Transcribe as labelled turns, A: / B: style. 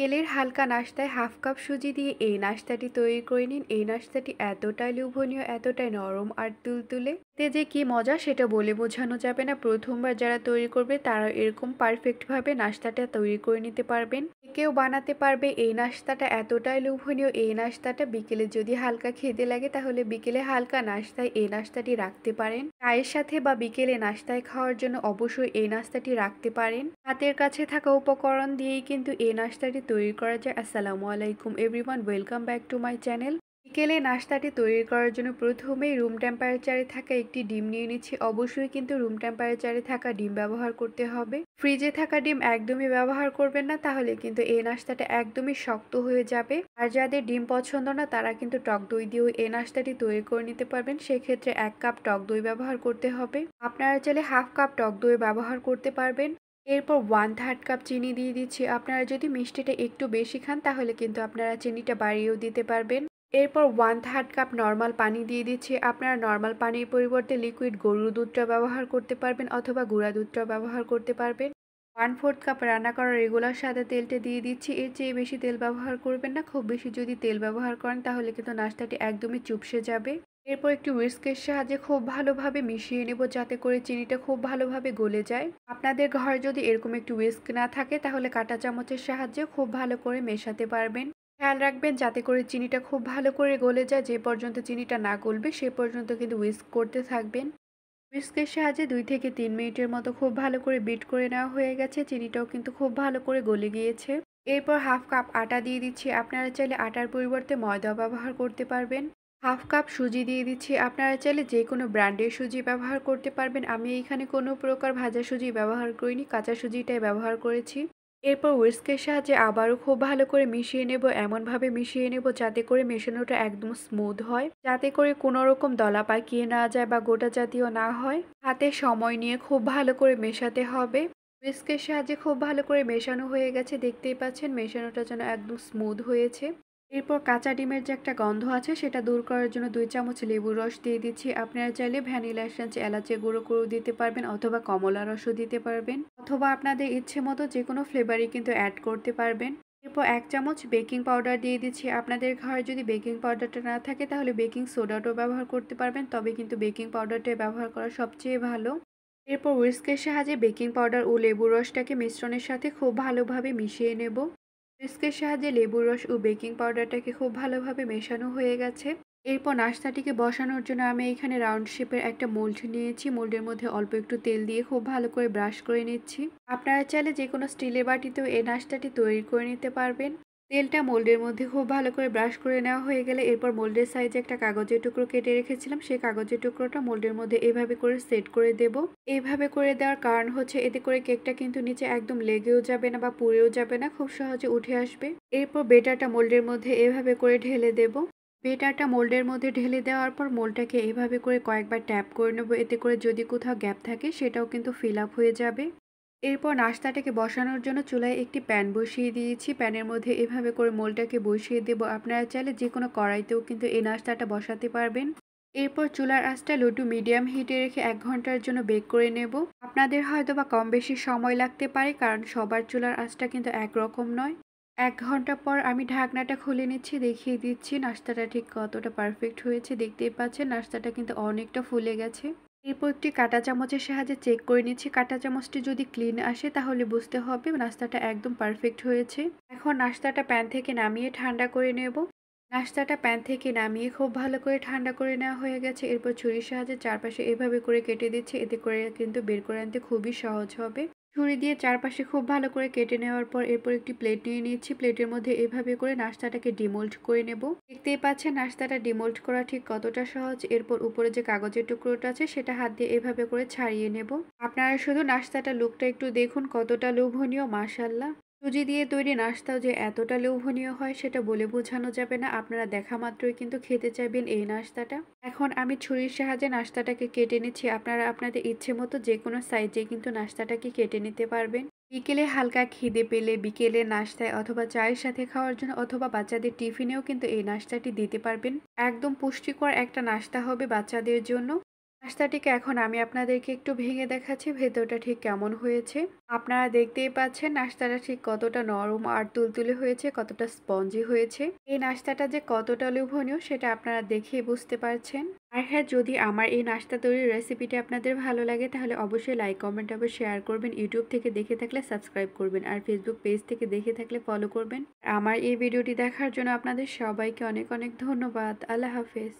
A: কেলের হালকা নাস্তায় half cup সুজি দিয়ে এই নাস্তাটি তৈরি করে নিন। এই নাস্তাটি এতটাই লোভনীয়, এতটাই নরম আর তুলতুলে, এতে যে কি মজা সেটা বলে বোঝানো যাবে না। প্রথমবার যারা তৈরি করবে তারা এরকম পারফেক্ট ভাবে নাস্তাটা তৈরি করে নিতে পারবেন। কেউ বানাতে পারবে। এই নাস্তাটা এতটাই লোভনীয়। এই নাস্তাটা বিকেলে যদি হালকা খিদে লাগে তাহলে বিকেলে হালকা নাস্তায় এই নাস্তাটি রাখতে পারেন। চায়ের সাথে বা বিকেলে নাস্তায় খাওয়ার জন্য অবশ্যই এই নাস্তাটি রাখতে পারেন। হাতের কাছে থাকা উপকরণ দিয়েই কিন্তু এই নাস্তাটি তৈরি করা যায়। আসসালামু আলাইকুম everyone, welcome back to my channel. বিকেলে নাস্তাটি তৈরি করার জন্য প্রথমেই রুম টেম্পারেচারে থাকা একটি ডিম নিয়ে নিচ্ছি। অবশ্যই কিন্তু রুম টেম্পারেচারে থাকা ডিম ব্যবহার করতে হবে। ফ্রিজে থাকা ডিম একদমই ব্যবহার করবেন না, তাহলে কিন্তু এই নাস্তাটা একদমই শক্ত হয়ে যাবে। আর যাদের ডিম পছন্দ না তারা কিন্তু টক দই দিয়েও এই নাস্তাটি তৈরি করে নিতে পারবেন। সেক্ষেত্রে 1 কাপ টক দই ব্যবহার করতে হবে। আপনারা চাইলে হাফ কাপ টক দই ব্যবহার করতে পারবেন। এরপর 1/3 কাপ চিনি দিয়ে দিচ্ছি। আপনারা যদি মিষ্টিটা একটু বেশি খান তাহলে কিন্তু আপনারা চিনিটা বাড়িয়েও দিতে পারবেন। এরপর 1/3 কাপ নর্মাল পানি দিয়ে দিচ্ছি। আপনারা নর্মাল পানির পরিবর্তে লিকুইড গরুর দুধটা ব্যবহার করতে পারবেন অথবা গুঁড়া দুধটা ব্যবহার করতে পারবেন। 1/4 কাপ রান্না করা রেগুলার সাদা তেলটা দিয়ে দিচ্ছি। এর চেয়ে বেশি তেল ব্যবহার করবেন না। খুব বেশি যদি তেল ব্যবহার করেন তাহলে কিন্তু নাস্তাটি একদমই চুপসে যাবে। এরপর একটু হুইস্কের সাহায্যে খুব ভালোভাবে মিশিয়ে নেব যাতে করে চিনিটা খুব ভালোভাবে গলে যায়। আপনাদের ঘরে যদি এরকম একটু হুইস্ক না থাকে তাহলে কাঁটা চামচের সাহায্যে খুব ভালো করে মেশাতে পারবেন। খেয়াল রাখবেন যাতে করে চিনিটা খুব ভালো করে গলে যায়। যে পর্যন্ত চিনিটা না গলবে সে পর্যন্ত কিন্তু হুইস্ক করতে থাকবেন। হুইস্কের সাহায্যে 2 থেকে 3 মিনিটের মতো খুব ভালো করে বিট করে নেওয়া হয়ে গেছে। চিনিটাও কিন্তু খুব ভালো করে গলে গিয়েছে। এরপর হাফ কাপ আটা দিয়ে দিচ্ছি। আপনারা চাইলে আটার পরিবর্তে ময়দা ব্যবহার করতে পারবেন। হাফ কাপ সুজি দিয়ে দিচ্ছি। আপনারা চাইলে যে কোনো ব্র্যান্ডের সুজি ব্যবহার করতে পারবেন। আমি এখানে কোনো প্রকার ভাজা সুজি ব্যবহার করিনি, কাঁচা সুজিটাই ব্যবহার করেছি। এরপর হুইস্কের সাহায্যে আবারও খুব ভালো করে মিশিয়ে নেব। এমনভাবে মিশিয়ে নেব যাতে করে মেশানোটা একদম স্মুথ হয়, যাতে করে কোনো রকম দলা পাকিয়ে না যায় বা গোটা জাতীয় না হয়। হাতে সময় নিয়ে খুব ভালো করে মেশাতে হবে। হুইস্কের সাহায্যে খুব ভালো করে মেশানো হয়ে গেছে। দেখতেই পাচ্ছেন মেশানোটা যেন একদম স্মুথ হয়েছে। এরপর কাঁচা ডিমের যে একটা গন্ধ আছে সেটা দূর করার জন্য 2 চামচ লেবুর রস দিয়ে দিচ্ছি। আপনারা চাইলে ভ্যানিলা এসেন্স, এলাচের গুঁড়ো করেও দিতে পারবেন অথবা কমলা রসও দিতে পারবেন অথবা আপনাদের ইচ্ছে মতো যে কোনো ফ্লেভারই কিন্তু অ্যাড করতে পারবেন। এরপর 1 চামচ বেকিং পাউডার দিয়ে দিচ্ছি। আপনাদের ঘরে যদি বেকিং পাউডারটা না থাকে তাহলে বেকিং সোডাটাও ব্যবহার করতে পারবেন, তবে কিন্তু বেকিং পাউডারটাই ব্যবহার করা সবচেয়ে ভালো। এরপর হুইস্কের সাহায্যে বেকিং পাউডার ও লেবুর রসটাকে মিশ্রণের সাথে খুব ভালোভাবে মিশিয়ে নেব। হুইস্কের সাহায্যে লেবুর রস ও বেকিং পাউডারটাকে খুব ভালোভাবে মেশানো হয়ে গেছে। এরপর নাস্তাটিকে বসানোর জন্য আমি এখানে রাউন্ড শেপের একটা মোল্ড নিয়েছি। মোল্ডের মধ্যে অল্প একটু তেল দিয়ে খুব ভালো করে ব্রাশ করে নিচ্ছি। আপনারা চাইলে যে কোনো স্টিলের বাটিতেও এই নাস্তাটি তৈরি করে নিতে পারবেন। তেলটা মোল্ডের মধ্যে খুব ভালো করে ব্রাশ করে নেওয়া হয়ে গেলে এরপর মোল্ডের সাইজে একটা কাগজের টুকরো কেটে রেখেছিলাম, সেই কাগজের টুকরোটা মোল্ডের মধ্যে এভাবে করে সেট করে দেব। এইভাবে করে দেওয়ার কারণ হচ্ছে এতে করে কেকটা কিন্তু নিচে একদম লেগেও যাবে না বা পুড়েও যাবে না, খুব সহজে উঠে আসবে। এরপর বেটারটা মোল্ডের মধ্যে এভাবে করে ঢেলে দেব। বেটারটা মোল্ডের মধ্যে ঢেলে দেওয়ার পর মোল্ডটাকে এভাবে করে কয়েকবার ট্যাপ করে নেব। এতে করে যদি কোথাও গ্যাপ থাকে সেটাও কিন্তু ফিল আপ হয়ে যাবে। এরপর নাস্তাটাকে বসানোর জন্য চুলায় একটি প্যান বসিয়ে দিয়েছি। প্যানের মধ্যে এভাবে করে মোলটাকে বসিয়ে দেব। আপনারা চাইলে যে কোনো কড়াইতেও কিন্তু এই নাস্তাটা বসাতে পারবেন। এরপর চুলার আঁচটা লো টু মিডিয়াম হিটে রেখে 1 ঘন্টার জন্য বেক করে নেব। আপনাদের হয়তো বা কম বেশি সময় লাগতে পারে, কারণ সবার চুলার আঁচটা কিন্তু একরকম নয়। 1 ঘন্টা পর আমি ঢাকনাটা খুলে নিচ্ছি, দেখিয়ে দিচ্ছি নাস্তাটা ঠিক কতটা পারফেক্ট হয়েছে। দেখতেই পাচ্ছেন নাস্তাটা কিন্তু অনেকটা ফুলে গেছে। এরপর একটি কাঁটা চামচের সাহায্যে চেক করে নিচ্ছি। কাঁটা চামচটি যদি ক্লিন আসে তাহলে বুঝতে হবে নাস্তাটা একদম পারফেক্ট হয়েছে। এখন নাস্তাটা প্যান থেকে নামিয়ে ঠান্ডা করে নেব। নাস্তাটা প্যান থেকে নামিয়ে খুব ভালো করে ঠান্ডা করে নেওয়া হয়ে গেছে। এরপর ছুরির সাহায্যে চারপাশে এভাবে করে কেটে দিচ্ছি। এতে করে কিন্তু বের করে আনতে খুবই সহজ হবে। ছুরি দিয়ে চারপাশে খুব ভালো করে কেটে নেওয়ার পর এরপর একটি প্লেট নিয়ে নিচ্ছি। প্লেটের মধ্যে এভাবে করে নাস্তাটাকে ডিমোল্ড করে নেব। দেখতেই পাচ্ছেন নাস্তাটা ডিমোল্ড করা ঠিক কতটা সহজ। এরপর উপরে যে কাগজের টুকরোটা আছে সেটা হাত দিয়ে এভাবে করে ছাড়িয়ে নেব। আপনারা শুধু নাস্তাটা লুকটা একটু দেখুন কতটা লোভনীয়, মাশাআল্লাহ। সুজি দিয়ে তৈরি নাস্তাও যে এতটা লোভনীয় হয় সেটা বলে বোঝানো যাবে না। আপনারা দেখা মাত্রই কিন্তু খেতে চাইবেন এই নাস্তাটা। এখন আমি ছুরির সাহায্যে নাস্তাটাকে কেটে নিচ্ছি। আপনারা আপনাদের ইচ্ছে মতো যে কোনো সাইজে কিন্তু নাস্তাটাকে কেটে নিতে পারবেন। বিকেলে হালকা খিদে পেলে বিকেলে নাস্তায় অথবা চায়ের সাথে খাওয়ার জন্য অথবা বাচ্চাদের টিফিনেও কিন্তু এই নাস্তাটি দিতে পারবেন। একদম পুষ্টিকর একটা নাস্তা হবে বাচ্চাদের জন্য। নাস্তাটিকে এখন আমি আপনাদেরকে একটু ভেঙে দেখাচ্ছি ভেতরটা ঠিক কেমন হয়েছে। আপনারা দেখতেই পাচ্ছেন নাস্তাটা ঠিক কতটা নরম আর তুলতুলে হয়েছে, কতটা স্পঞ্জি হয়েছে। এই নাস্তাটা যে কতটা লোভনীয় সেটা আপনারা দেখেই বুঝতে পারছেন। আর হ্যাঁ, যদি আমার এই নাস্তা তৈরির রেসিপিটি আপনাদের ভালো লাগে তাহলে অবশ্যই লাইক, কমেন্ট আবার শেয়ার করবেন। ইউটিউব থেকে দেখে থাকলে সাবস্ক্রাইব করবেন আর ফেসবুক পেজ থেকে দেখে থাকলে ফলো করবেন। আমার এই ভিডিওটি দেখার জন্য আপনাদের সবাইকে অনেক অনেক ধন্যবাদ। আল্লাহ হাফেজ।